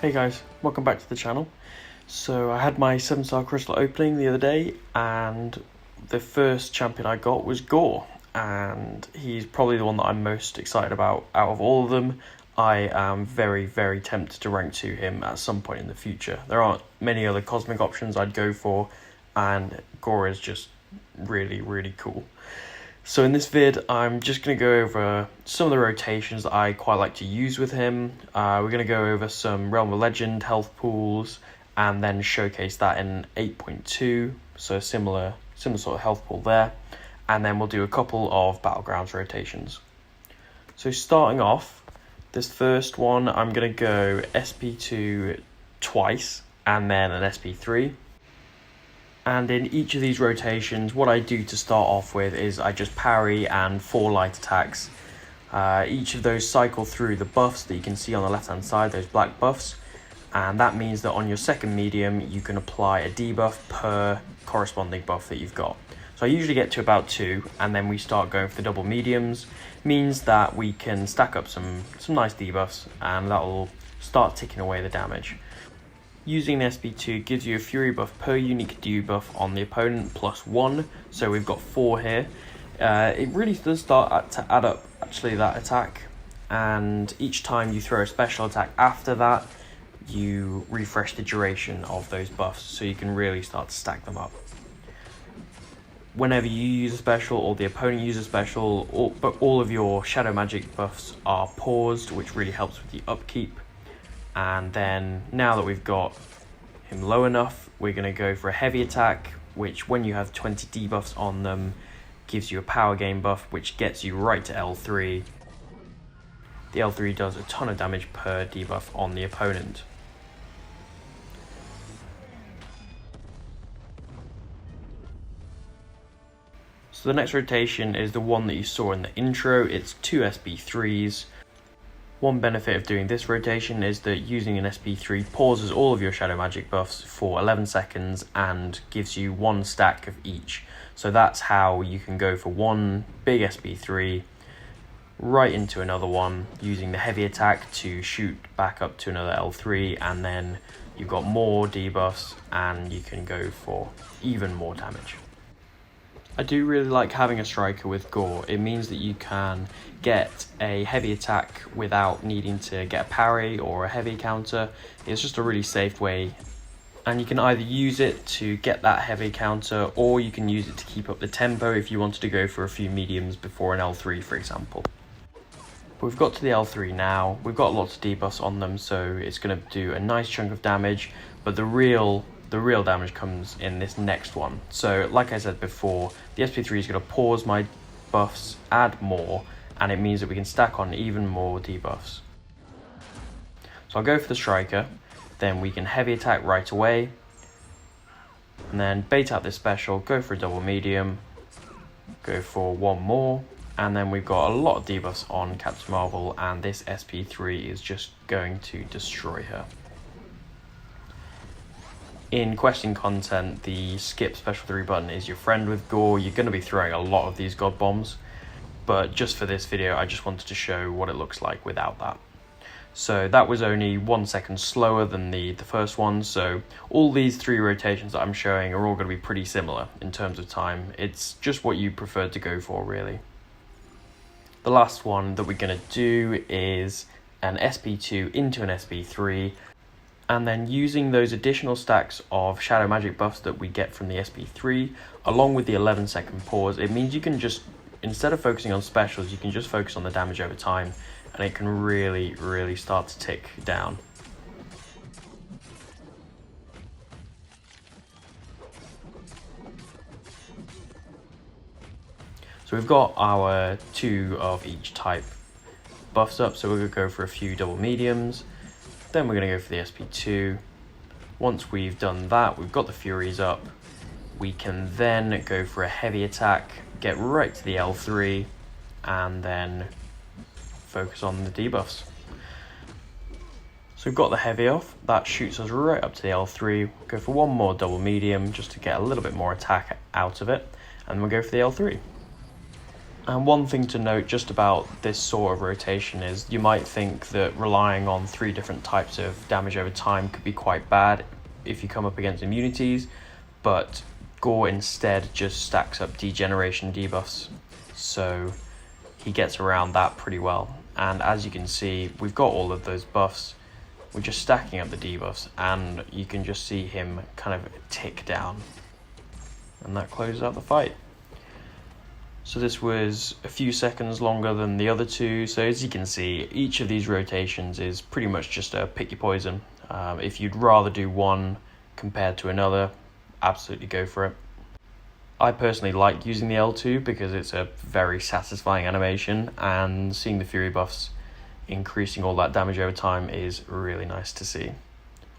Hey guys, welcome back to the channel. So I had my 7-star crystal opening the other day and the first champion I got was Gorr, and he's probably the one that I'm most excited about out of all of them. I am very tempted to rank to him at some point in the future. There aren't many other cosmic options I'd go for, and Gorr is just really cool. So in this vid, I'm just going to go over some of the rotations that I quite like to use with him. We're going to go over some Realm of Legend health pools and then showcase that in 8.2, so similar sort of health pool there. And then we'll do a couple of BattleGrounds rotations. So starting off, this first one, I'm going to go Sp2 twice and then an Sp3. And in each of these rotations, what I do to start off with is I just parry and 4 light attacks. Each of those cycle through the buffs that you can see on the left hand side, those black buffs. And that means that on your second medium, you can apply a debuff per corresponding buff that you've got. So I usually get to about 2, and then we start going for the double mediums. Means that we can stack up some nice debuffs, and that'll start ticking away the damage. Using an Sp2 gives you a fury buff per unique debuff on the opponent plus 1, so we've got 4 here. It really does start to add up, actually, that attack, and each time you throw a special attack after that, you refresh the duration of those buffs, so you can really start to stack them up. Whenever you use a special or the opponent uses a special, all of your shadow magic buffs are paused, which really helps with the upkeep. And then now that we've got him low enough, we're going to go for a heavy attack, which when you have 20 debuffs on them, gives you a power gain buff, which gets you right to L3. The L3 does a ton of damage per debuff on the opponent. So the next rotation is the one that you saw in the intro. It's 2 Sp3s. One benefit of doing this rotation is that using an Sp3 pauses all of your shadow magic buffs for 11 seconds and gives you 1 stack of each. So that's how you can go for one big Sp3 right into another one, using the heavy attack to shoot back up to another L3, and then you've got more debuffs and you can go for even more damage. I do really like having a striker with Gorr. It means that you can get a heavy attack without needing to get a parry or a heavy counter. It's just a really safe way, and you can either use it to get that heavy counter, or you can use it to keep up the tempo if you wanted to go for a few mediums before an L3, for example. But we've got to the L3 now. We've got lots of debuffs on them, so it's going to do a nice chunk of damage, but the real damage comes in this next one. So like I said before, the Sp3 is going to pause my buffs, add more, and it means that we can stack on even more debuffs. So I'll go for the striker, then we can heavy attack right away, and then bait out this special, go for a double medium, go for 1 more, and then we've got a lot of debuffs on Captain Marvel, and this Sp3 is just going to destroy her. In questing content, the skip special 3 button is your friend with Gorr. You're going to be throwing a lot of these GodBombs, but just for this video, I just wanted to show what it looks like without that. So that was only 1 second slower than the first one, so all these 3 rotations that I'm showing are all going to be pretty similar in terms of time. It's just what you prefer to go for, really. The last one that we're going to do is an Sp2 into an Sp3, and then using those additional stacks of shadow magic buffs that we get from the Sp3, along with the 11-second pause, it means you can just, instead of focusing on specials, you can just focus on the damage over time, and it can really start to tick down. So we've got our 2 of each type buffs up, so we're going to go for a few double mediums. Then we're going to go for the Sp2. Once we've done that, we've got the Furies up. We can then go for a heavy attack, get right to the L3, and then focus on the debuffs. So we've got the heavy off. That shoots us right up to the L3. Go for 1 more double medium just to get a little bit more attack out of it, and we'll go for the L3. And one thing to note just about this sort of rotation is you might think that relying on 3 different types of damage over time could be quite bad if you come up against immunities, but Gorr instead just stacks up degeneration debuffs, so he gets around that pretty well. And as you can see, we've got all of those buffs, we're just stacking up the debuffs, and you can just see him kind of tick down, and that closes out the fight. So this was a few seconds longer than the other two. So as you can see, each of these rotations is pretty much just a pick your poison. If you'd rather do one compared to another, absolutely go for it. I personally like using the L2 because it's a very satisfying animation, and seeing the Fury buffs increasing all that damage over time is really nice to see.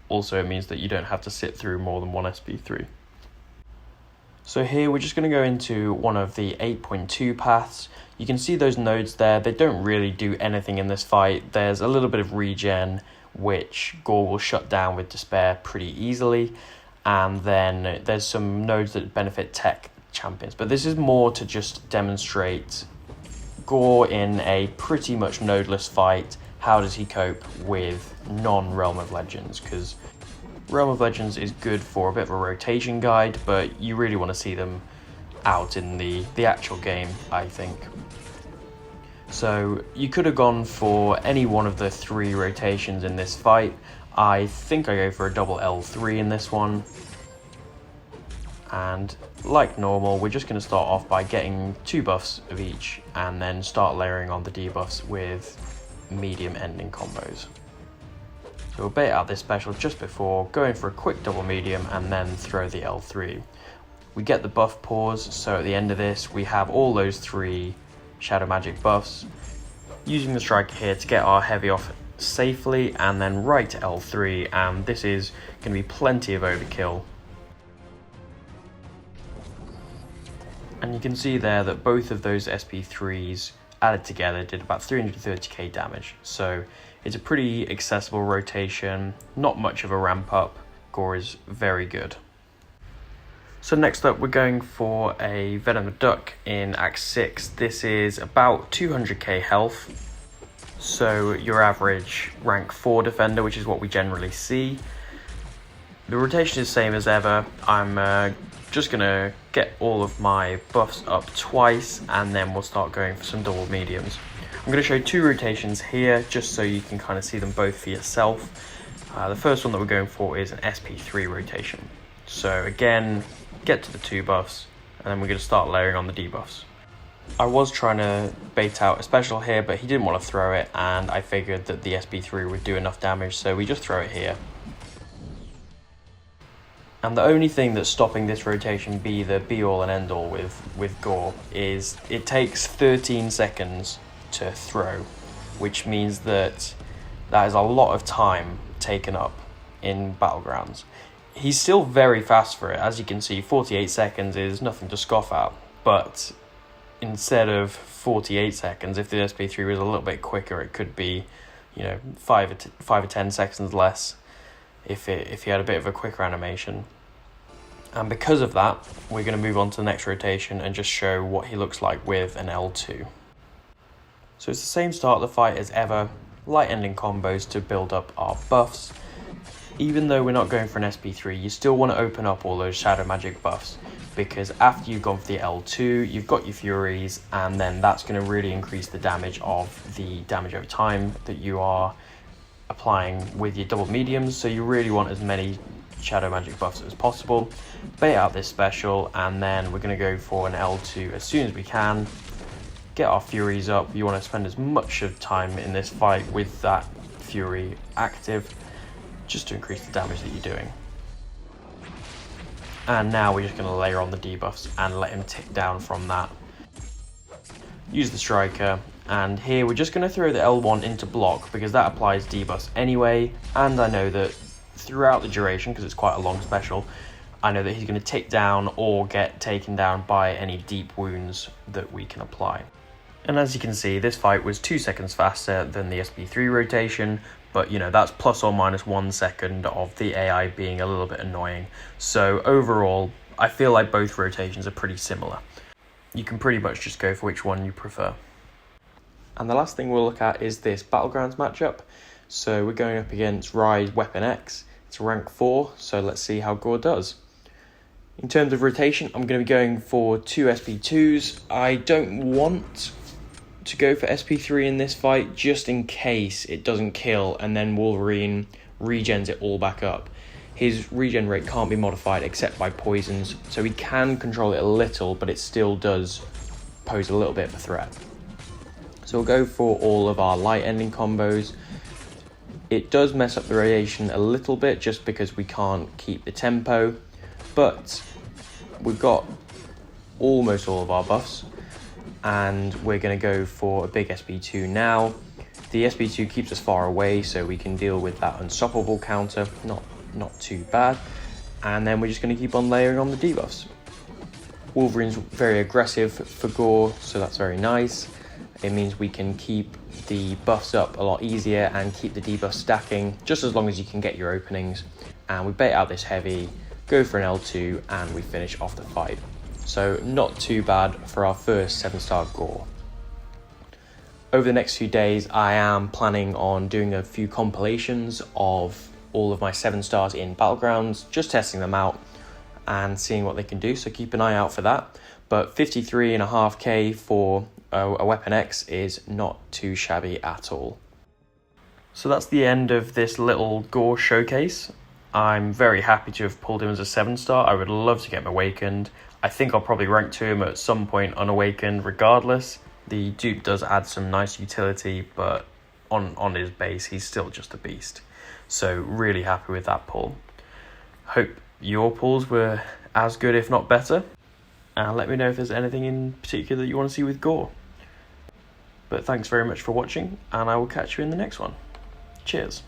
Also, it means that you don't have to sit through more than one SP3. So here we're just going to go into one of the 8.2 paths. You can see those nodes there, they don't really do anything in this fight. There's a little bit of regen, which Gorr will shut down with Despair pretty easily. And then there's some nodes that benefit tech champions. But this is more to just demonstrate Gorr in a pretty much nodeless fight. How does he cope with non-Realm of Legends? Because Realm of Legends is good for a bit of a rotation guide, but you really want to see them out in the actual game, I think. So you could have gone for any one of the 3 rotations in this fight. I think I go for a double L3 in this one. And like normal, we're just going to start off by getting 2 buffs of each, and then start layering on the debuffs with medium ending combos. So we'll bait out this special just before, going for a quick double medium and then throw the L3. We get the buff pause, so at the end of this we have all those 3 shadow magic buffs. Using the striker here to get our heavy off safely, and then right to L3, and this is going to be plenty of overkill. And you can see there that both of those SP3s added together did about 330k damage, so it's a pretty accessible rotation, not much of a ramp up. Gorr is very good. So next up we're going for a Venom Duck in Act 6. This is about 200k health, so your average rank 4 defender, which is what we generally see. The rotation is the same as ever. I'm just going to get all of my buffs up twice, and then we'll start going for some double mediums. I'm going to show 2 rotations here just so you can kind of see them both for yourself. The first one that we're going for is an SP3 rotation. So again, get to the 2 buffs, and then we're going to start layering on the debuffs. I was trying to bait out a special here, but he didn't want to throw it, and I figured that the SP3 would do enough damage, so we just throw it here. And the only thing that's stopping this rotation be the be-all and end-all with Gorr is it takes 13 seconds to throw, which means that is a lot of time taken up in Battlegrounds. He's still very fast for it. As you can see, 48 seconds is nothing to scoff at, but instead of 48 seconds, if the SP3 was a little bit quicker, it could be, 5 or 10 seconds less if he had a bit of a quicker animation. And because of that, we're going to move on to the next rotation and just show what he looks like with an L2. So it's the same start of the fight as ever, light ending combos to build up our buffs. Even though we're not going for an SP3, you still want to open up all those shadow magic buffs, because after you've gone for the L2, you've got your Furies, and then that's going to really increase the damage of the damage over time that you are applying with your double mediums. So you really want as many shadow magic buffs as possible. Bait out this special, and then we're going to go for an L2 as soon as we can. Get our Furies up. You want to spend as much of time in this fight with that Fury active, just to increase the damage that you're doing. And now we're just going to layer on the debuffs and let him tick down from that. Use the striker, and here we're just going to throw the L1 into block because that applies debuffs anyway, and I know that throughout the duration, because it's quite a long special, I know that he's going to tick down or get taken down by any deep wounds that we can apply. And as you can see, this fight was 2 seconds faster than the SP3 rotation, but that's plus or minus 1 second of the AI being a little bit annoying. So overall, I feel like both rotations are pretty similar. you can pretty much just go for which one you prefer. And the last thing we'll look at is this BattleGrounds matchup. So we're going up against Rise Weapon X. It's rank 4, so let's see how Gorr does. In terms of rotation, I'm going to be going for 2 SP2s. I don't want to go for SP3 in this fight, just in case it doesn't kill and then Wolverine regens it all back up. His regen rate can't be modified except by poisons, so he can control it a little, but it still does pose a little bit of a threat. So we'll go for all of our light ending combos. It does mess up the radiation a little bit just because we can't keep the tempo, but we've got almost all of our buffs, and we're going to go for a big SP2 now. The SP2 keeps us far away, so we can deal with that unstoppable counter, not too bad. And then we're just going to keep on layering on the debuffs. Wolverine's very aggressive for Gorr, so that's very nice. It means we can keep the buffs up a lot easier and keep the debuffs stacking, just as long as you can get your openings. And we bait out this heavy, go for an L2, and we finish off the fight. So not too bad for our first 7-star Gorr. Over the next few days, I am planning on doing a few compilations of all of my 7-stars in BattleGrounds, just testing them out and seeing what they can do, so keep an eye out for that. But 53.5k for a Weapon X is not too shabby at all. So that's the end of this little Gorr showcase. I'm very happy to have pulled him as a 7-star. I would love to get him awakened. I think I'll probably rank to him at some point unawakened regardless. The dupe does add some nice utility, but on his base, he's still just a beast. So really happy with that pull. Hope your pulls were as good, if not better. And let me know if there's anything in particular that you want to see with Gorr. But thanks very much for watching, and I will catch you in the next one. Cheers.